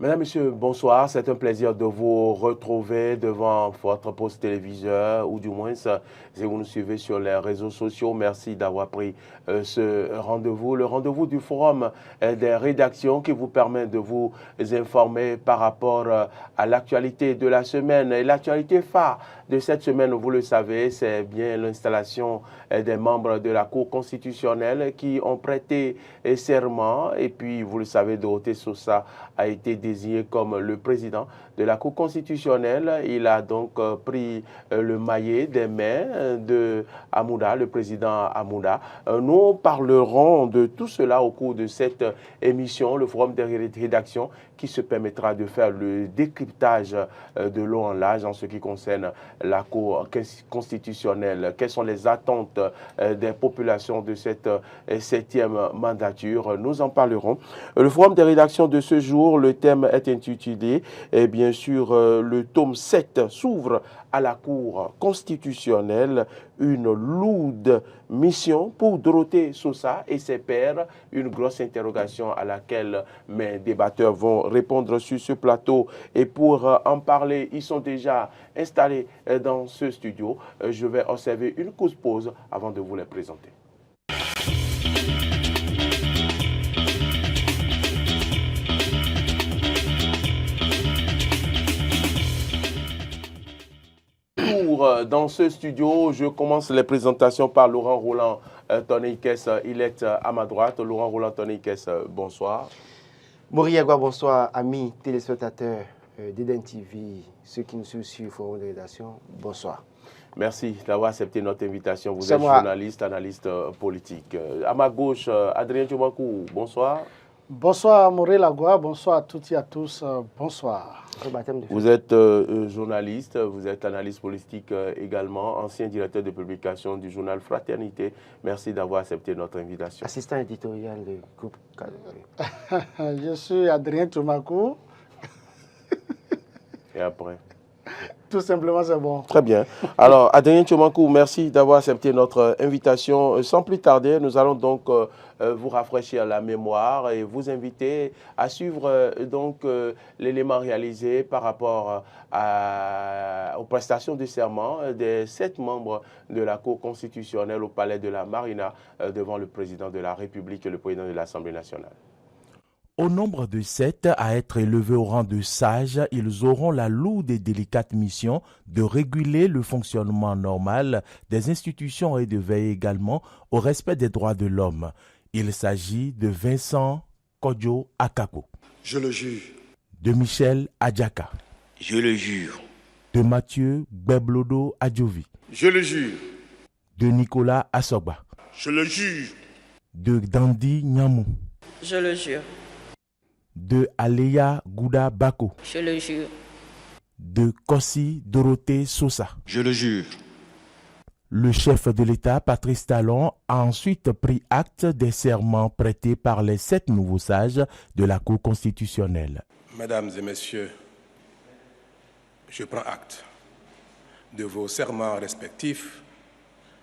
Mesdames, Messieurs, bonsoir. C'est un plaisir de vous retrouver devant votre poste téléviseur ou du moins si vous nous suivez sur les réseaux sociaux. Merci d'avoir pris ce rendez-vous, le rendez-vous du forum des rédactions qui vous permet de vous informer par rapport à l'actualité de la semaine. Et l'actualité phare de cette semaine, vous le savez, c'est bien l'installation des membres de la Cour constitutionnelle qui ont prêté serment. Et puis, vous le savez, Dorothée Sosa a été désigné comme le président de la Cour constitutionnelle. Il a donc pris le maillet des mains de Hamouda, le président Hamouda. Nous parlerons de tout cela au cours de cette émission, le forum des rédactions, qui se permettra de faire le décryptage de long en large en ce qui concerne la Cour constitutionnelle. Quelles sont les attentes des populations de cette 7e mandature? Nous en parlerons. Le forum des rédactions de ce jour, le thème est intitulé, et bien sûr, le tome 7 s'ouvre à la Cour constitutionnelle, une lourde mission pour Dorothée Sosa et ses pairs, une grosse interrogation à laquelle mes débatteurs vont répondre sur ce plateau. Et pour en parler, ils sont déjà installés dans ce studio. Je vais observer une courte pause avant de vous les présenter. Dans ce studio, je commence les présentations par Laurent Roland Tonneikes. Il est à ma droite. Laurent Roland Tonneikes, bonsoir. Moriagua, bonsoir, amis téléspectateurs d'Eden TV, ceux qui nous suivent sur le forum de rédaction, bonsoir. Merci d'avoir accepté notre invitation. Vous êtes journaliste, analyste politique. À ma gauche, Adrien Tchoumakou, bonsoir. Bonsoir Maurice Lagua, bonsoir à toutes et à tous, bonsoir. Vous êtes journaliste, vous êtes analyste politique également, ancien directeur de publication du journal Fraternité. Merci d'avoir accepté notre invitation. Assistant éditorial du groupe. Je suis Adrien Tchoumakou. Et après? Tout simplement, c'est bon. Très bien. Alors, Adrien Tchoumakou, merci d'avoir accepté notre invitation. Sans plus tarder, nous allons donc vous rafraîchir la mémoire et vous inviter à suivre donc l'élément réalisé par rapport aux prestations de serment des 7 membres de la Cour constitutionnelle au Palais de la Marina devant le président de la République et le président de l'Assemblée nationale. Au nombre de 7 à être élevés au rang de sages, ils auront la lourde et délicate mission de réguler le fonctionnement normal des institutions et de veiller également au respect des droits de l'homme. Il s'agit de Vincent Kodjo Akako. Je le jure. De Michel Adjaka. Je le jure. De Mathieu Gbeblodo Adjovi. Je le jure. De Nicolas Asogba. Je le jure. De Dandi Nyamou. Je le jure. De Aleya Gouda Bako. Je le jure. De Kossi Dorothée Sosa. Je le jure. Le chef de l'État, Patrice Talon, a ensuite pris acte des serments prêtés par les 7 nouveaux sages de la Cour constitutionnelle. Mesdames et messieurs, je prends acte de vos serments respectifs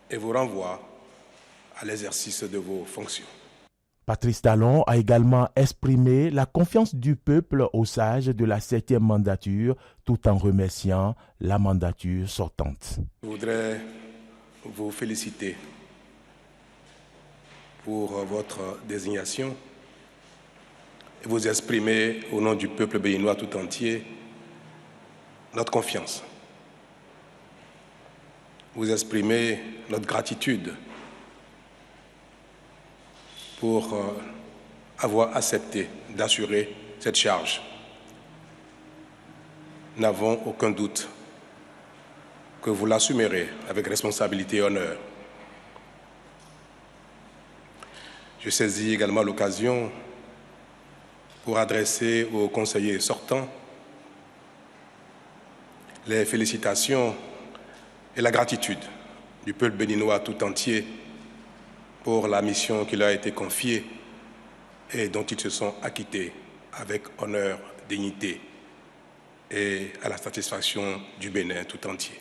et vous renvoie à l'exercice de vos fonctions. Patrice Talon a également exprimé la confiance du peuple aux sages de la 7e mandature tout en remerciant la mandature sortante. Je voudrais vous féliciter pour votre désignation et vous exprimer au nom du peuple béninois tout entier notre confiance. Vous exprimer notre gratitude pour avoir accepté d'assurer cette charge. Nous n'avons aucun doute que vous l'assumerez avec responsabilité et honneur. Je saisis également l'occasion pour adresser aux conseillers sortants les félicitations et la gratitude du peuple béninois tout entier pour la mission qui leur a été confiée et dont ils se sont acquittés avec honneur, dignité et à la satisfaction du Bénin tout entier.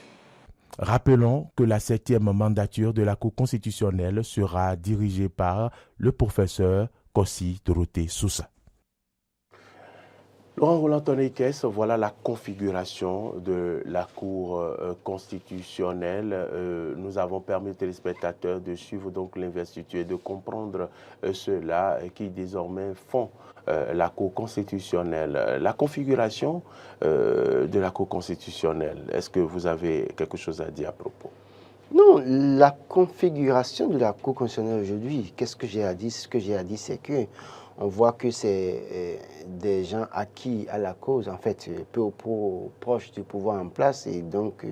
Rappelons que la 7e mandature de la Cour constitutionnelle sera dirigée par le professeur Kossi Dorothée Sosa. Laurent Roland Tonekes, voilà la configuration de la Cour constitutionnelle. Nous avons permis aux téléspectateurs de suivre donc l'investiture et de comprendre ceux-là qui désormais font la Cour constitutionnelle. La configuration de la Cour constitutionnelle, est-ce que vous avez quelque chose à dire à propos? Non, la configuration de la Cour constitutionnelle aujourd'hui, qu'est-ce que j'ai à dire? Ce que j'ai à dire, c'est que on voit que c'est des gens acquis à la cause, en fait, peu ou prou proches du pouvoir en place. Et donc,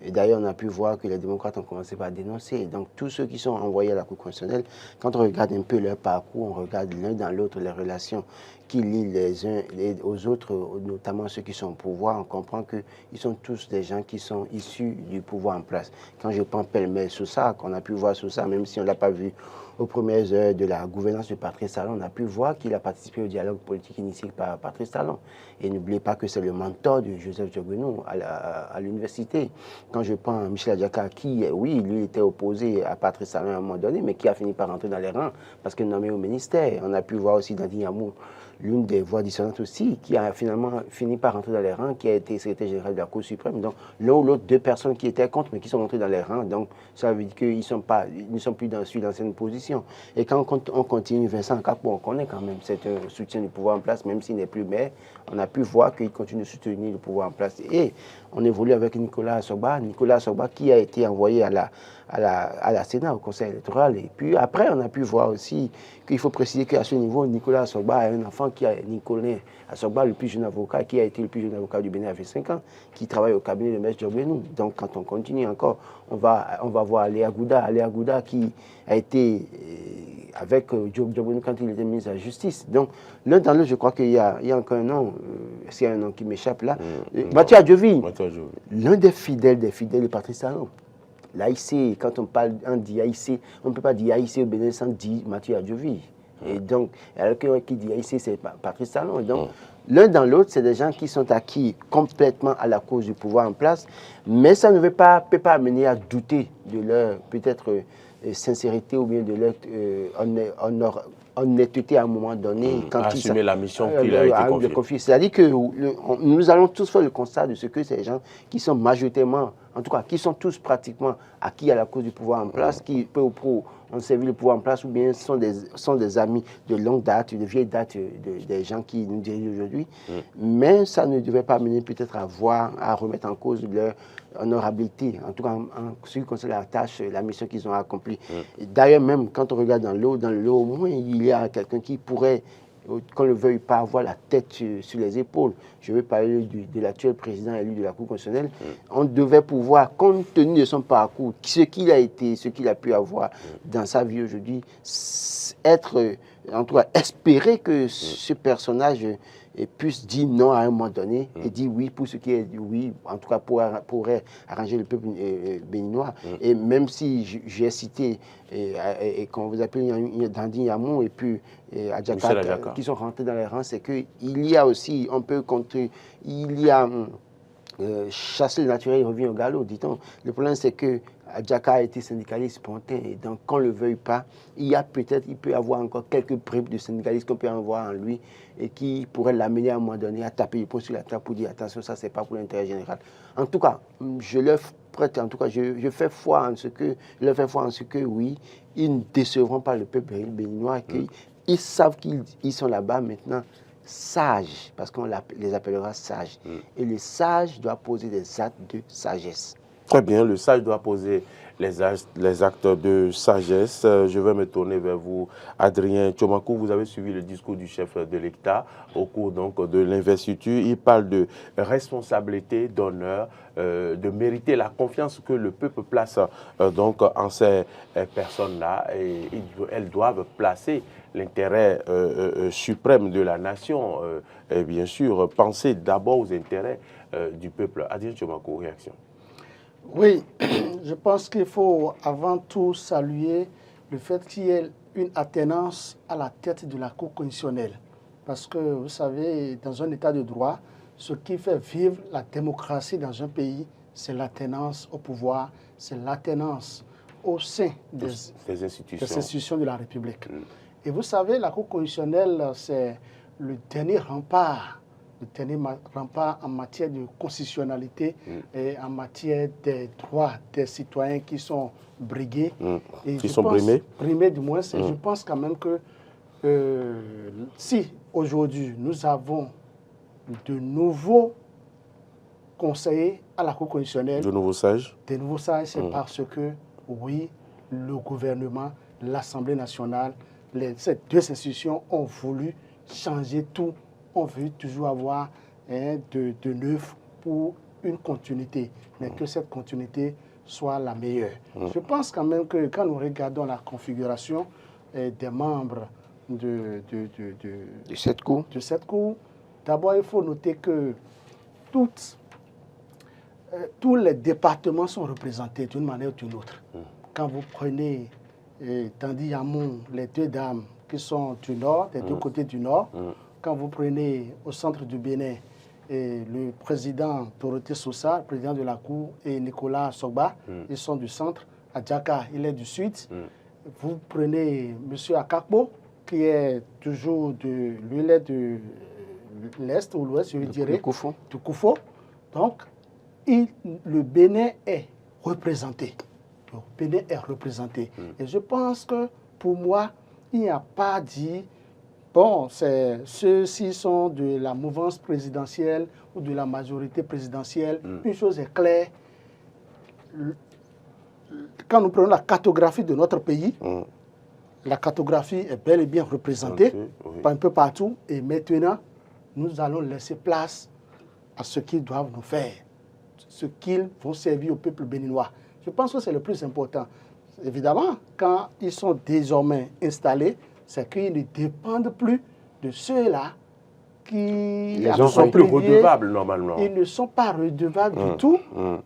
d'ailleurs, on a pu voir que les démocrates ont commencé par dénoncer. Et donc, tous ceux qui sont envoyés à la Cour constitutionnelle, quand on regarde un peu leur parcours, on regarde l'un dans l'autre les relations qui lient les uns aux autres, notamment ceux qui sont au pouvoir, on comprend qu'ils sont tous des gens qui sont issus du pouvoir en place. Quand je prends pêle-mêle Sousa, qu'on a pu voir Sousa, même si on ne l'a pas vu aux premières heures de la gouvernance de Patrice Talon, on a pu voir qu'il a participé au dialogue politique initié par Patrice Talon. Et n'oubliez pas que c'est le mentor de Joseph Diogbenou à l'université. Quand je prends Michel Adjaka, qui, oui, lui était opposé à Patrice Talon à un moment donné, mais qui a fini par rentrer dans les rangs parce qu'il est nommé au ministère. On a pu voir aussi Nadine Yamou, l'une des voix dissonantes aussi, qui a finalement fini par rentrer dans les rangs, qui a été secrétaire général de la Cour suprême. Donc, l'un ou l'autre, deux personnes qui étaient contre, mais qui sont rentrées dans les rangs. Donc, ça veut dire qu'ils ne sont plus dans l'ancienne position. Et quand on continue, Vincent Capo, on connaît quand même, c'est un soutien du pouvoir en place, même s'il n'est plus maire. On a pu voir qu'il continue de soutenir le pouvoir en place. Et on évolue avec Nicolas Assogba. Nicolas Assogba qui a été envoyé à la Sénat, au Conseil électoral. Et puis après, on a pu voir aussi qu'il faut préciser qu'à ce niveau, Nicolas Assogba a un enfant qui a Nicolas Assogba, le plus jeune avocat, qui a été le plus jeune avocat du Bénin à 25 ans, qui travaille au cabinet de Maître Diogbenou. Donc quand on continue encore, on va voir Léa Gouda qui a été avec Diogbenou quand il était ministre de la Justice. Donc l'un dans l'autre, je crois qu'il y a encore un nom, c'est un nom qui m'échappe là, Mathieu Adjovi, l'un des fidèles de Patrice Talon. L'AIC, quand on parle d'AIC, on ne peut pas dire AIC au Bénin sans dire Mathieu Adjovi. Et donc, alors qui dit AIC, c'est Patrice Talon. Donc, l'un dans l'autre, c'est des gens qui sont acquis complètement à la cause du pouvoir en place, mais ça ne peut pas amener à douter de leur, peut-être, sincérité ou bien de leur honnêteté à un moment donné. Quand assumer la mission qu'il a été confiée. C'est-à-dire que nous allons tous faire le constat de ce que ces gens qui sont majoritairement, en tout cas, qui sont tous pratiquement acquis à la cause du pouvoir en place, qui peu ou prou ont servi le pouvoir en place, ou bien sont des amis de longue date, de vieille date, des gens qui nous dirigent aujourd'hui. Mais ça ne devait pas mener peut-être à remettre en cause leur honorabilité, en tout cas en ce qui concerne la tâche, la mission qu'ils ont accomplie. D'ailleurs, même quand on regarde dans l'eau, au moins, il y a quelqu'un qui pourrait, qu'on ne le veuille pas, avoir la tête sur les épaules. Je veux parler de l'actuel président élu de la Cour constitutionnelle. On devait pouvoir, compte tenu de son parcours, ce qu'il a été, ce qu'il a pu avoir dans sa vie aujourd'hui, être, en tout cas, espérer que ce personnage puisse dire non à un moment donné et dire oui pour ce qui est oui, en tout cas pourrait arranger le peuple béninois. Et même si j'ai cité, et qu'on vous appelle Dandi Yamou et puis Adjaka, qui sont rentrés dans les rangs, c'est qu'il y a aussi, on peut compter, il y a chasser le naturel, il revient au galop, dit-on. Le problème, c'est que Adjaka a été syndicaliste spontané, et donc qu'on ne le veuille pas, il peut y avoir encore quelques bribes de syndicalisme qu'on peut en voir en lui et qui pourraient l'amener à un moment donné à taper le poing sur la table pour dire attention, ça c'est pas pour l'intérêt général. En tout cas, je fais foi en ce que, oui, ils ne décevront pas le peuple béninois, qu'ils savent qu'ils sont là-bas maintenant sages, parce qu'on les appellera sages. Et le sage doit poser des actes de sagesse. Très bien, le sage doit poser les actes de sagesse. Je vais me tourner vers vous, Adrien Tchomakou. Vous avez suivi le discours du chef de l'État au cours donc de l'investiture. Il parle de responsabilité, d'honneur, de mériter la confiance que le peuple place donc en ces personnes-là. Et elles doivent placer l'intérêt suprême de la nation. Et bien sûr, penser d'abord aux intérêts du peuple. Adrien Tchomakou, réaction. Oui, je pense qu'il faut avant tout saluer le fait qu'il y ait une attenance à la tête de la Cour constitutionnelle. Parce que, vous savez, dans un état de droit, ce qui fait vivre la démocratie dans un pays, c'est l'attenance au pouvoir, c'est l'attenance au sein des institutions de la République. Et vous savez, la Cour constitutionnelle, c'est le dernier rempart le dernier rempart en matière de constitutionnalité et en matière des droits des citoyens qui sont brigués. Et qui sont brimés. Brimés du moins. Je pense quand même que si aujourd'hui nous avons de nouveaux conseillers à la Cour constitutionnelle, De nouveaux sages. des nouveaux sages, c'est parce que, oui, le gouvernement, l'Assemblée nationale, ces deux institutions ont voulu changer tout, ont voulu toujours avoir de neuf pour une continuité, mais que cette continuité soit la meilleure. Je pense quand même que quand nous regardons la configuration des membres de cette cour, d'abord il faut noter que tous les départements sont représentés d'une manière ou d'une autre. Quand vous prenez Tandi Yamou, les deux dames qui sont du nord, des deux côtés du nord, quand vous prenez au centre du Bénin le président Dorothée Sosa, président de la Cour, et Nicolas Sogba, ils sont du centre. Adjaka, il est du sud. Vous prenez M. Akakbo, qui est toujours de l'Est ou l'Ouest, je dirais, du Koufo. Donc, le Bénin est représenté. Et je pense que, pour moi, il n'y a pas dit, bon, ceux-ci sont de la mouvance présidentielle ou de la majorité présidentielle. Une chose est claire, quand nous prenons la cartographie de notre pays, la cartographie est bel et bien représentée un peu partout. Et maintenant, nous allons laisser place à ce qu'ils doivent nous faire, ce qu'ils vont servir au peuple béninois. Je pense que c'est le plus important. Évidemment, quand ils sont désormais installés, c'est qu'ils ne dépendent plus de ceux-là qui ne sont plus redevables normalement. Ils ne sont pas redevables du tout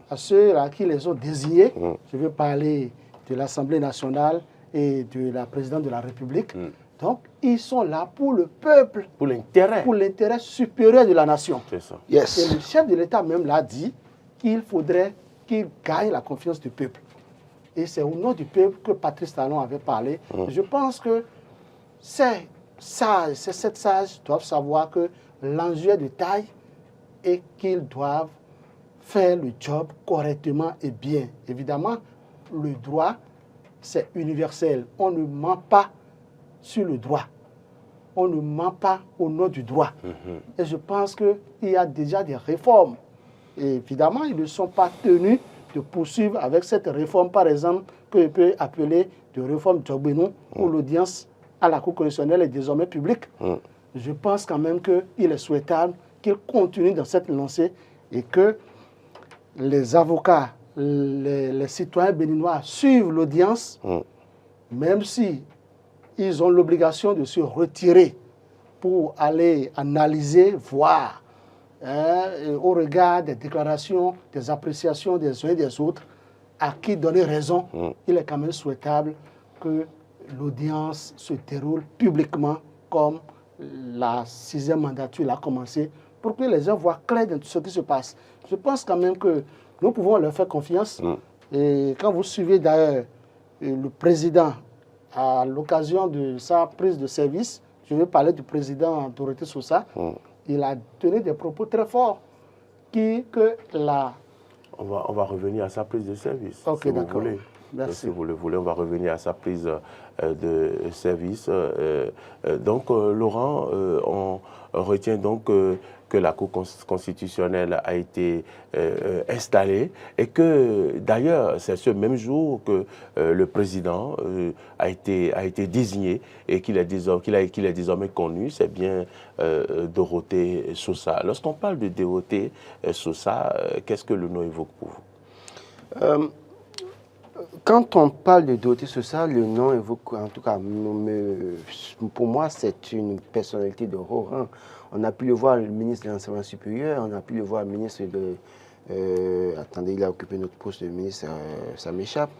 à ceux-là qui les ont désignés. Je veux parler de l'Assemblée nationale et de la présidente de la République. Donc, ils sont là pour le peuple, pour l'intérêt supérieur de la nation. C'est ça. Yes. Et le chef de l'État même l'a dit qu'il faudrait qu'il gagne la confiance du peuple. Et c'est au nom du peuple que Patrice Talon avait parlé. Je pense que ces sept sages doivent savoir que l'enjeu est de taille et qu'ils doivent faire le job correctement et bien. Évidemment, le droit, c'est universel. On ne ment pas sur le droit. On ne ment pas au nom du droit. Et je pense qu'il y a déjà des réformes. Et évidemment, ils ne sont pas tenus de poursuivre avec cette réforme, par exemple, que je peux appeler de réforme Djogbenou, où l'audience à la Cour constitutionnelle est désormais publique. Je pense quand même qu'il est souhaitable qu'ils continuent dans cette lancée et que les avocats, les citoyens béninois suivent l'audience, même si ils ont l'obligation de se retirer pour aller analyser, voir, au regard des déclarations, des appréciations des uns et des autres, à qui donner raison. Il est quand même souhaitable que l'audience se déroule publiquement comme la 6e mandature a commencé, pour que les gens voient clair dans tout ce qui se passe. Je pense quand même que nous pouvons leur faire confiance. Et quand vous suivez d'ailleurs le président à l'occasion de sa prise de service, je vais parler du président Dorothée Sosa, il a tenu des propos très forts On va revenir à sa prise de service, ok, si vous d'accord. voulez. Merci. Si vous le voulez, on va revenir à sa prise de service. Donc, Laurent, on retient donc que la Cour constitutionnelle a été installée et que, d'ailleurs, c'est ce même jour que le président a été désigné et qu'il est désormais connu, c'est bien Dorothée Sosa. Lorsqu'on parle de Dorothée Sosa, qu'est-ce que le nom évoque pour vous? Quand on parle de Dorothée Sosa, le nom évoque, en tout cas, pour moi, c'est une personnalité de haut rang. On a pu le voir, le ministre de l'Enseignement supérieur, on a pu le voir, le ministre de... attendez, il a occupé notre poste de ministre, ça m'échappe.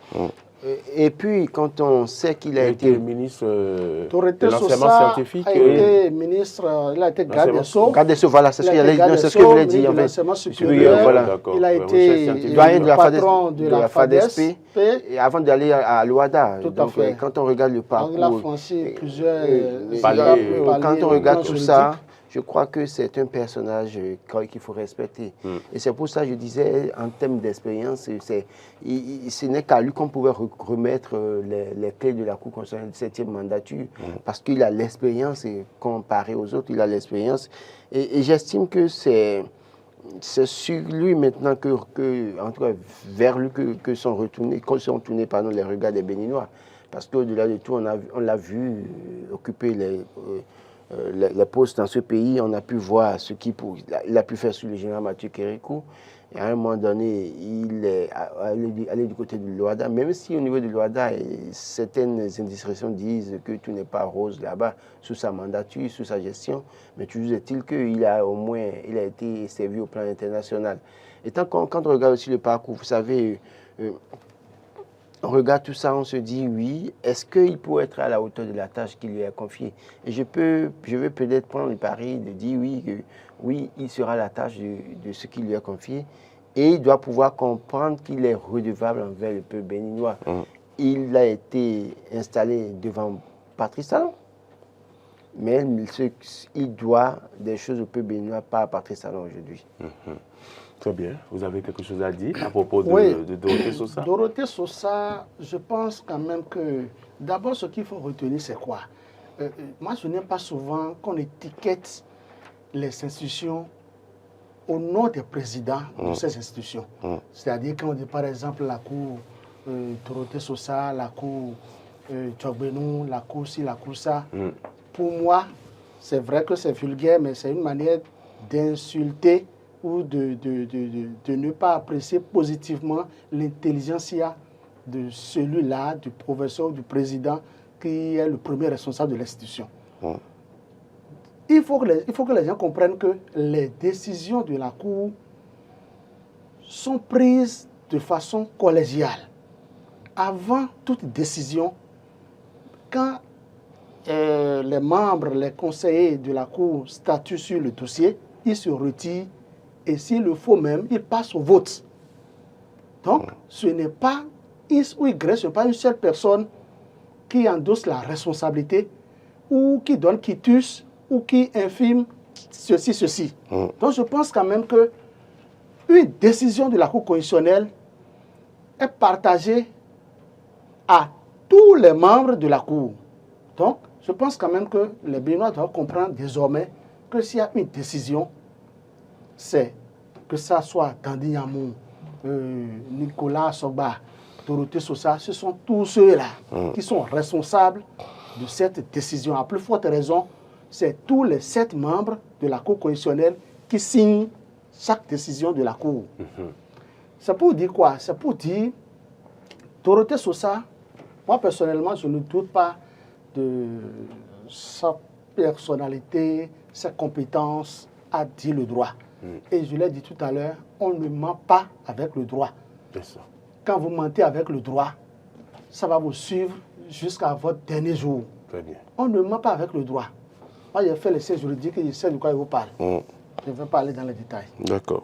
Et puis, quand on sait qu'il a été... le ministre de l'enseignement scientifique. A été ministre, il a été garde des Sceaux. Garde des Sceaux, voilà, c'est ce que je voulais dire. L'enseignement supérieur, voilà. Il a été doyen de la patron de la FADESP. Et avant d'aller à l'OADA. Tout à fait. Quand on regarde le parcours... Il a franchi plusieurs quand on regarde tout ça, je crois que c'est un personnage qu'il faut respecter. Et c'est pour ça que je disais, en termes d'expérience, ce n'est qu'à lui qu'on pouvait remettre les clés de la Cour constitutionnelle de 7e mandature, parce qu'il a l'expérience, comparé aux autres, il a l'expérience. Et j'estime que c'est sur lui maintenant en tout cas, vers lui que sont tournés les regards des Béninois. Parce qu'au-delà de tout, on l'a vu occuper les postes dans ce pays. On a pu voir ce qu'il a pu faire sur le général Mathieu Kérékou. Et à un moment donné, il est allé du côté de l'Ouada, même si au niveau de l'Ouada, certaines indiscrétions disent que tout n'est pas rose là-bas, sous sa mandature, sous sa gestion, mais toujours est-il qu'il a été servi au plan international. Et quand on regarde aussi le parcours, vous savez, on regarde tout ça, on se dit oui, est-ce qu'il pourrait être à la hauteur de la tâche qui lui est confiée? Et je vais peut-être prendre le pari de dire oui, il sera à la tâche de ce qui lui est confié et il doit pouvoir comprendre qu'il est redevable envers le peuple béninois. Il a été installé devant Patrice Talon, mais il doit des choses au peuple béninois, pas à Patrice Talon aujourd'hui. Très bien. Vous avez quelque chose à dire à propos de Dorothée Sosa? Dorothée Sosa, je pense quand même que d'abord ce qu'il faut retenir, c'est quoi? Moi, je n'aime pas souvent qu'on étiquette les institutions au nom des présidents de ces institutions. C'est-à-dire quand on dit par exemple la Cour Dorothée Sosa, la Cour Tchogbenou, la Cour ci, la Cour ça. Pour moi, c'est vrai que c'est vulgaire, mais c'est une manière d'insulter ou de ne pas apprécier positivement l'intelligentsia de celui-là, du professeur ou du président qui est le premier responsable de l'institution. Il faut que les gens comprennent que les décisions de la Cour sont prises de façon collégiale. Avant toute décision, quand les membres, les conseillers de la Cour statuent sur le dossier, ils se retirent et s'il le faut même, ils passent au vote. Donc, ce n'est pas X ou Y, ce n'est pas une seule personne qui endosse la responsabilité ou qui donne quitus ou qui infime ceci. Donc, je pense quand même que une décision de la Cour constitutionnelle est partagée à tous les membres de la Cour. Donc, je pense quand même que les Béninois doivent comprendre désormais que s'il y a une décision, c'est que ça soit Tandy Yamou, Nicolas Sogba, Dorothée Sosa, ce sont tous ceux-là qui sont responsables de cette décision. À plus forte raison, c'est tous les 7 membres de la Cour constitutionnelle qui signent chaque décision de la Cour. C'est pour dire quoi? C'est pour dire, Dorothée Sosa, moi personnellement, je ne doute pas de sa personnalité, sa compétence à dire le droit. Et je l'ai dit tout à l'heure, on ne ment pas avec le droit. Quand vous mentez avec le droit, ça va vous suivre jusqu'à votre dernier jour. Très bien. On ne ment pas avec le droit. Moi, j'ai fait l'essai juridique et je sais de quoi je vous parle. Je ne vais pas aller dans les détails. D'accord.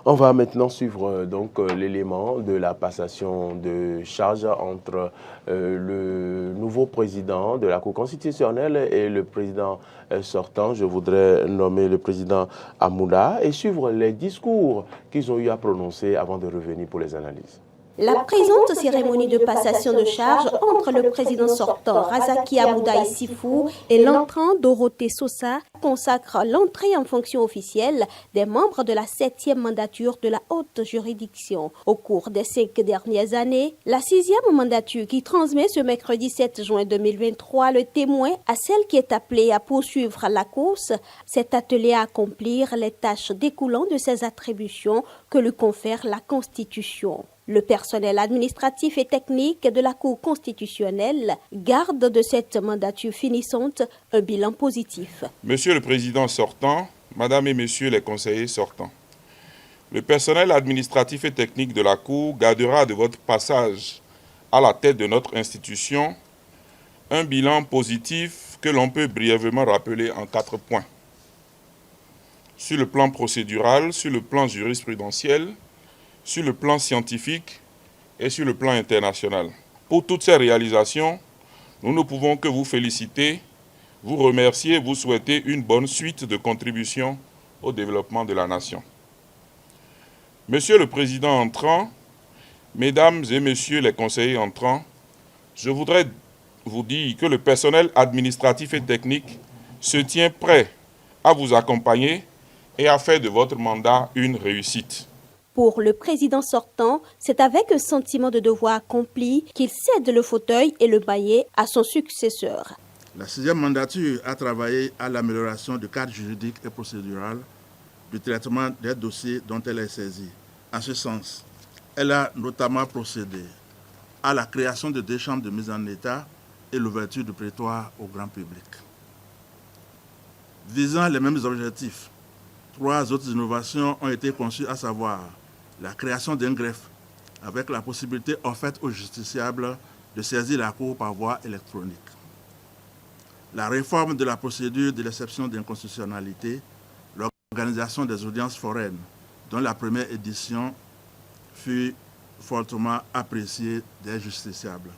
On va maintenant suivre donc l'élément de la passation de charge entre le nouveau président de la Cour constitutionnelle et le président sortant. Je voudrais nommer le président Amoula et suivre les discours qu'ils ont eu à prononcer avant de revenir pour les analyses. La présente cérémonie de passation de charge entre le président sortant Razaki Amoula Issifou et l'entrant Dorothée Sosa consacre l'entrée en fonction officielle des membres de la 7e mandature de la haute juridiction. Au cours des 5 dernières années, la 6e mandature qui transmet ce mercredi 7 juin 2023 le témoin à celle qui est appelée à poursuivre la course, s'est attelée à accomplir les tâches découlant de ses attributions que lui confère la Constitution. Le personnel administratif et technique de la Cour constitutionnelle garde de cette mandature finissante un bilan positif. Monsieur le Président sortant, Madame et Messieurs les conseillers sortants, le personnel administratif et technique de la Cour gardera de votre passage à la tête de notre institution un bilan positif que l'on peut brièvement rappeler en 4 points. Sur le plan procédural, sur le plan jurisprudentiel, sur le plan scientifique et sur le plan international. Pour toutes ces réalisations, nous ne pouvons que vous féliciter vous remercier et vous souhaiter une bonne suite de contribution au développement de la nation. Monsieur le Président entrant, Mesdames et Messieurs les conseillers entrants, je voudrais vous dire que le personnel administratif et technique se tient prêt à vous accompagner et à faire de votre mandat une réussite. Pour le président sortant, c'est avec un sentiment de devoir accompli qu'il cède le fauteuil et le baillet à son successeur. La 6e mandature a travaillé à l'amélioration du cadre juridique et procédural du traitement des dossiers dont elle est saisie. En ce sens, elle a notamment procédé à la création de 2 chambres de mise en état et l'ouverture du prétoire au grand public. Visant les mêmes objectifs, 3 autres innovations ont été conçues, à savoir la création d'un greffe avec la possibilité offerte aux justiciables de saisir la Cour par voie électronique, la réforme de la procédure de l'exception d'inconstitutionnalité, l'organisation des audiences foraines, dont la première édition fut fortement appréciée des justiciables.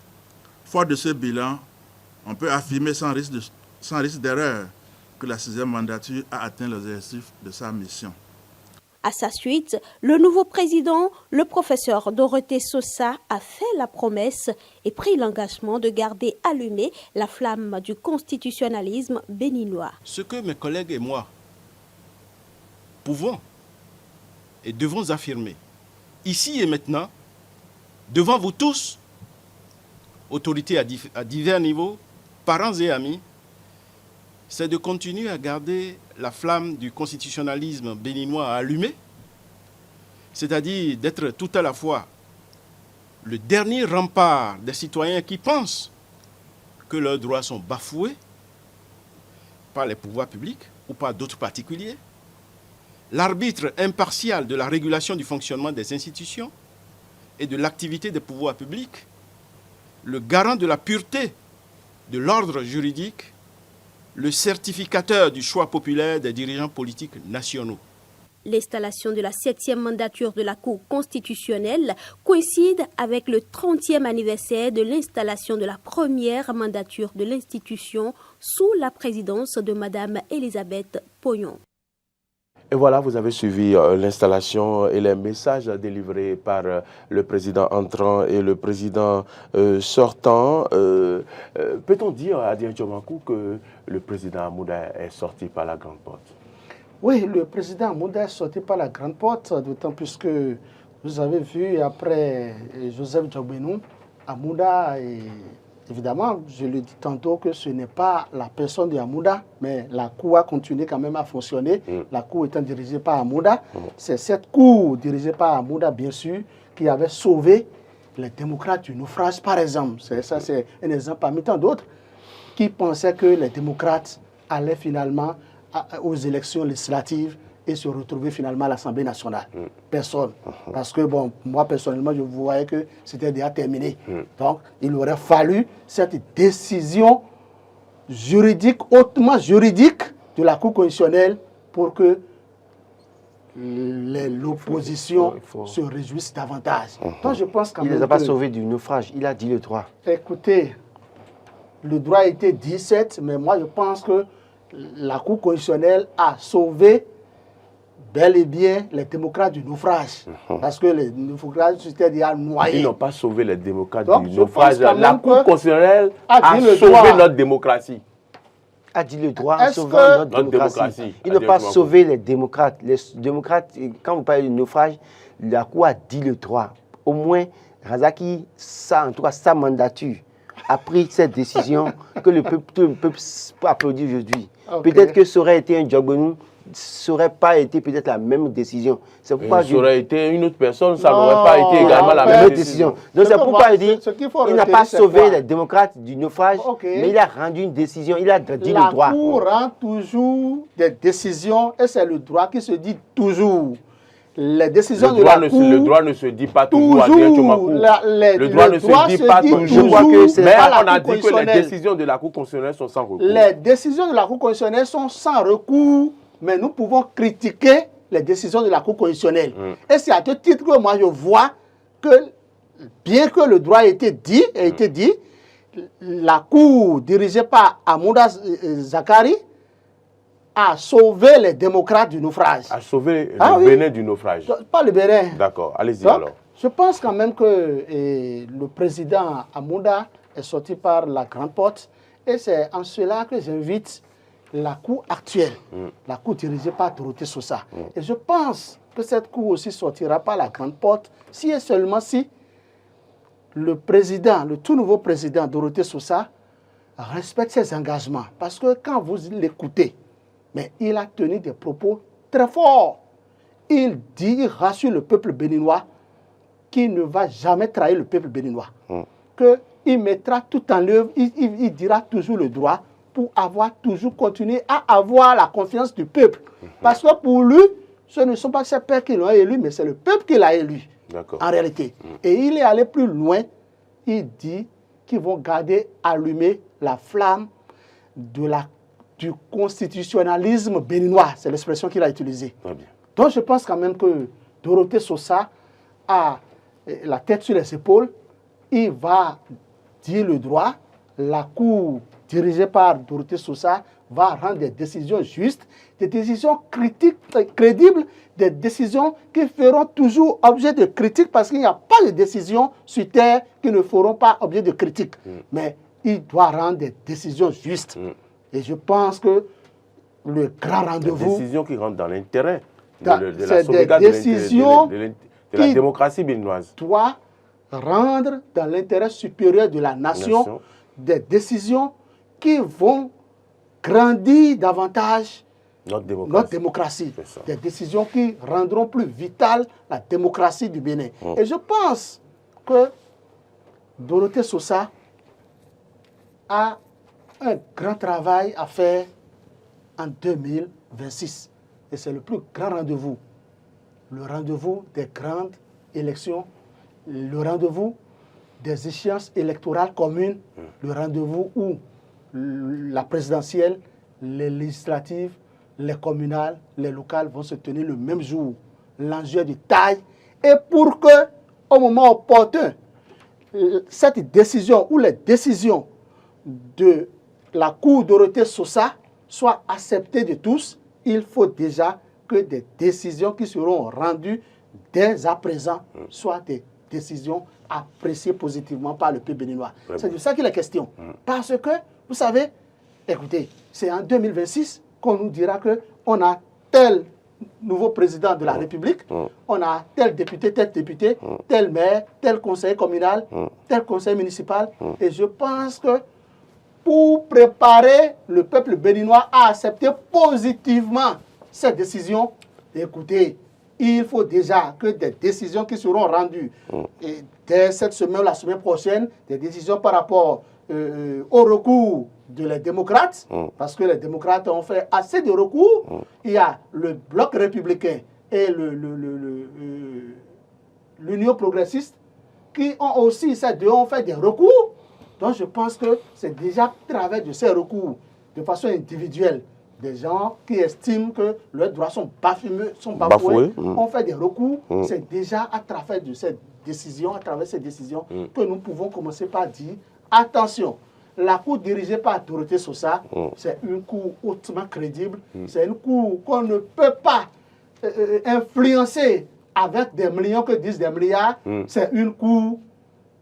Fort de ce bilan, on peut affirmer sans risque d'erreur que la 6e mandature a atteint l'objectif de sa mission. À sa suite, le nouveau président, le professeur Dorothée Sosa, a fait la promesse et pris l'engagement de garder allumée la flamme du constitutionnalisme béninois. Ce que mes collègues et moi pouvons et devons affirmer, ici et maintenant, devant vous tous, autorités à divers niveaux, parents et amis, c'est de continuer à garder la flamme du constitutionnalisme béninois allumée, c'est-à-dire d'être tout à la fois le dernier rempart des citoyens qui pensent que leurs droits sont bafoués par les pouvoirs publics ou par d'autres particuliers, l'arbitre impartial de la régulation du fonctionnement des institutions et de l'activité des pouvoirs publics, le garant de la pureté de l'ordre juridique, le certificateur du choix populaire des dirigeants politiques nationaux. L'installation de la 7e mandature de la Cour constitutionnelle coïncide avec le 30e anniversaire de l'installation de la première mandature de l'institution sous la présidence de Mme Elisabeth Poyon. Et voilà, vous avez suivi l'installation et les messages délivrés par le président entrant et le président sortant. Peut-on dire à Adrien Tchomakou que le président Amouda est sorti par la grande porte? Oui, le président Amouda est sorti par la grande porte, d'autant plus que vous avez vu après Joseph Djogbenou, Amouda est... Évidemment, je le dis tantôt que ce n'est pas la personne de Amouda, mais la Cour a continué quand même à fonctionner. La Cour étant dirigée par Amouda, c'est cette Cour dirigée par Amouda, bien sûr, qui avait sauvé les démocrates du naufrage, par exemple. Ça, c'est un exemple parmi tant d'autres, qui pensaient que les démocrates allaient finalement aux élections législatives et se retrouver finalement à l'Assemblée nationale. Personne. Parce que, bon, moi, personnellement, je voyais que c'était déjà terminé. Donc, il aurait fallu cette décision juridique, hautement juridique, de la Cour constitutionnelle pour que l'opposition se réjouisse davantage. Donc, je pense quand il ne les a pas sauvés du naufrage, il a dit le droit. Écoutez, le droit a été 17, mais moi, je pense que la Cour constitutionnelle a sauvé bel et bien les démocrates du naufrage. Parce que les naufrages étaient déjà noyés. Ils n'ont pas sauvé les démocrates donc, du naufrage. La Cour constitutionnelle a sauvé notre démocratie. A dit le droit en sauvant notre démocratie. Ils n'ont pas sauvé les démocrates. Les démocrates, quand vous parlez de naufrage, la Cour a dit le droit. Au moins, Razaki, ça, en tout cas, sa mandature, a pris cette décision que le peuple peut applaudir aujourd'hui. Peut-être que ça aurait été un Djogbenou, ça n'aurait pas été peut-être la même décision. C'est pourquoi ça aurait été une autre personne, ça n'aurait pas été également la même décision. Donc c'est pourquoi je dis, il n'a pas sauvé les démocrates du naufrage, mais il a rendu une décision, il a dit le droit. La Cour rend toujours des décisions et c'est le droit qui se dit toujours. Les décisions de la Cour... Le droit ne se dit pas toujours, Adrien Tchomakou. Le droit ne se dit pas toujours. Je crois que mais on a dit que les décisions de la Cour constitutionnelle sont sans recours. Les décisions de la Cour constitutionnelle sont sans recours, mais nous pouvons critiquer les décisions de la Cour constitutionnelle. Et c'est à ce titre que moi je vois que, bien que le droit ait été dit, la Cour dirigée par Amounda Zakari a sauvé les démocrates du naufrage. A sauvé le Bénin du naufrage. Pas le Bénin. D'accord, allez-y alors. Je pense quand même que le président Amounda est sorti par la grande porte et c'est en cela que j'invite la Cour actuelle, la Cour dirigée par Dorothée Sosa. Et je pense que cette Cour aussi sortira par la grande porte si et seulement si le président, le tout nouveau président Dorothée Sosa respecte ses engagements. Parce que quand vous l'écoutez, mais il a tenu des propos très forts. Il dit, il rassure le peuple béninois qu'il ne va jamais trahir le peuple béninois. Qu'il mettra tout en œuvre, il dira toujours le droit pour avoir toujours continué à avoir la confiance du peuple. Parce que pour lui, ce ne sont pas ses pères qui l'ont élu, mais c'est le peuple qui l'a élu, en réalité. Et il est allé plus loin. Il dit qu'ils vont garder allumée la flamme du constitutionnalisme béninois. C'est l'expression qu'il a utilisée. Donc je pense quand même que Dorothée Sosa a la tête sur les épaules. Il va dire le droit. La Cour dirigée par Dorothée Sosa va rendre des décisions justes, des décisions critiques, crédibles, des décisions qui feront toujours objet de critique parce qu'il n'y a pas de décisions sur terre qui ne feront pas objet de critique. Mais il doit rendre des décisions justes. Et je pense que le grand rendez-vous... Des décisions qui rentrent dans l'intérêt de la sauvegarde de la démocratie béninoise. Doit rendre dans l'intérêt supérieur de la nation des décisions qui vont grandir davantage notre démocratie. Des décisions qui rendront plus vitale la démocratie du Bénin. Et je pense que Dorothée Sosa a un grand travail à faire en 2026. Et c'est le plus grand rendez-vous. Le rendez-vous des grandes élections, le rendez-vous des échéances électorales communes, le rendez-vous où la présidentielle, les législatives, les communales, les locales vont se tenir le même jour. L'enjeu est de taille. Et pour que, au moment opportun, cette décision ou les décisions de la Cour Dorothée Sosa soient acceptées de tous, il faut déjà que des décisions qui seront rendues dès à présent soient des décisions appréciées positivement par le peuple béninois. C'est de ça qu'il est question. Parce que, vous savez, écoutez, c'est en 2026 qu'on nous dira qu'on a tel nouveau président de la République, on a tel député, tel maire, tel conseiller communal, tel conseiller municipal. Et je pense que pour préparer le peuple béninois à accepter positivement cette décision, écoutez, il faut déjà que des décisions qui seront rendues et dès cette semaine ou la semaine prochaine, des décisions par rapport au recours les démocrates, parce que les démocrates ont fait assez de recours. Il y a le bloc républicain et l'Union progressiste qui ont aussi, ces deux ont fait des recours. Donc je pense que c'est déjà à travers de ces recours, de façon individuelle, des gens qui estiment que leurs droits sont bafoués, ont fait des recours. C'est déjà à travers de ces décisions, que nous pouvons commencer par dire, attention, la Cour dirigée par Dorothée Sosa, c'est une Cour hautement crédible, c'est une Cour qu'on ne peut pas influencer avec des millions que disent des milliards, c'est une Cour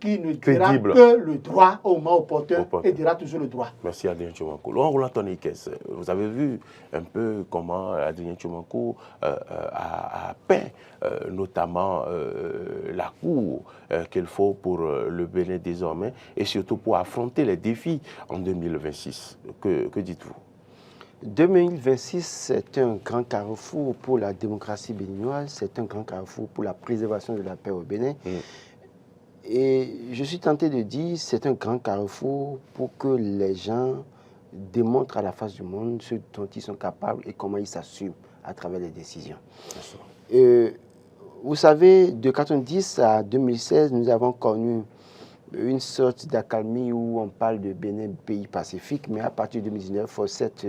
qui ne dira que le droit au moment opportun et dira toujours le droit. Merci Adrien Tchoumankou. Laurent Roland Tonikès, vous avez vu un peu comment Adrien Tchoumankou a peint notamment la cour qu'il faut pour le Bénin désormais et surtout pour affronter les défis en 2026. Que dites-vous? 2026, c'est un grand carrefour pour la démocratie béninoise, c'est un grand carrefour pour la préservation de la paix au Bénin. Et je suis tenté de dire c'est un grand carrefour pour que les gens démontrent à la face du monde ce dont ils sont capables et comment ils s'assument à travers les décisions. Vous savez, de 1990 à 2016, nous avons connu une sorte d'accalmie où on parle de Bénin, pays pacifique, mais à partir de 2019, cette